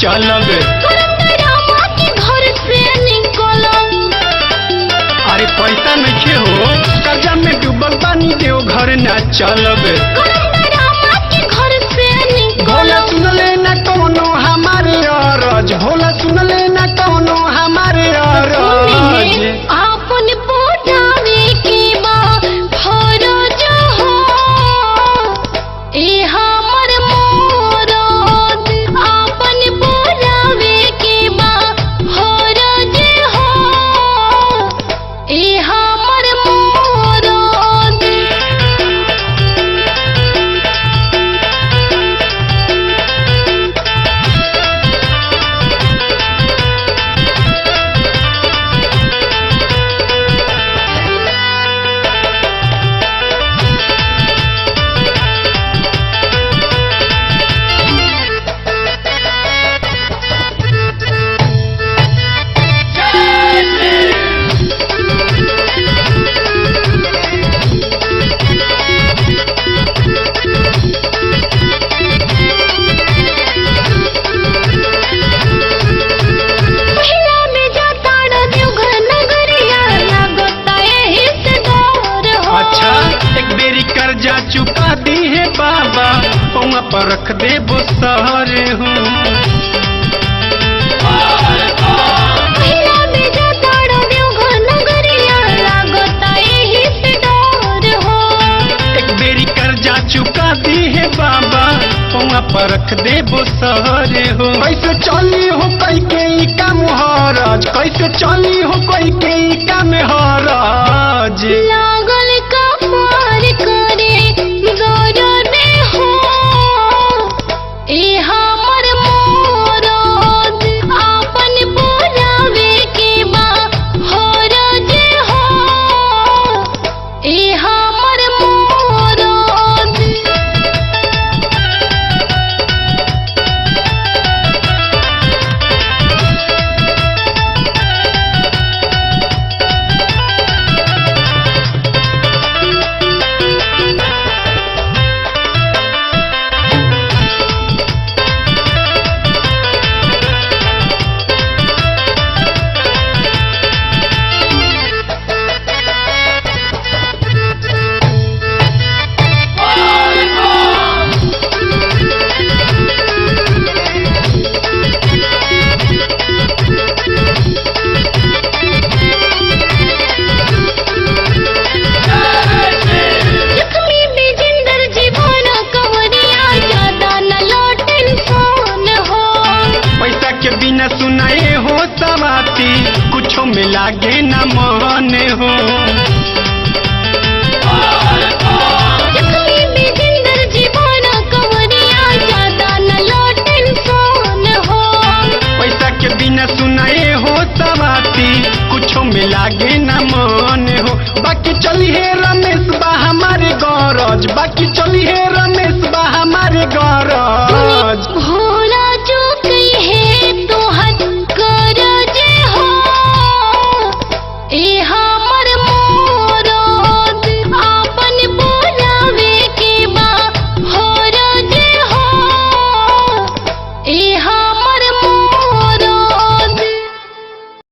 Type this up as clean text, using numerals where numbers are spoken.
चलब। घर से निकलब। अरे पैसा नहीं हो, कर्जा में डूबल बानी, देव घर ना चलब। घर से भोला निकलब। सुन लेना कौनो हमारे अरज, भोला सुन लेना कौनो हमारे अरज। आपन पोटावे के बा फरज हो, ए हमर मोरद। आपन पोटावे के बा फरज हो, ए हमर मोरद। कर्जा चुका दी है बाबा, पौवा पर रख दे बुसहर हूँ। एक बेरी कर्जा चुका दी है बाबा, पौवा पर रख दे बुसहर हो। कैसे चली हो कई के काम हरज, कैसे चली हो कई के काम हरज। लागल कपार करे गरद हो, ए हमर मोरद। आपन बोलावे के बा हरज हो, ए हमर मोरद। बिना सुनाए हो सवाती, कुछो में लागे न मन हो। पैसा के बिना सुनाए हो सवाती, कुछो में लागे न मन हो। बाकी चली है रमेश बा हमारे गरज, बाकी चली है रमेश बा हमारे गरज।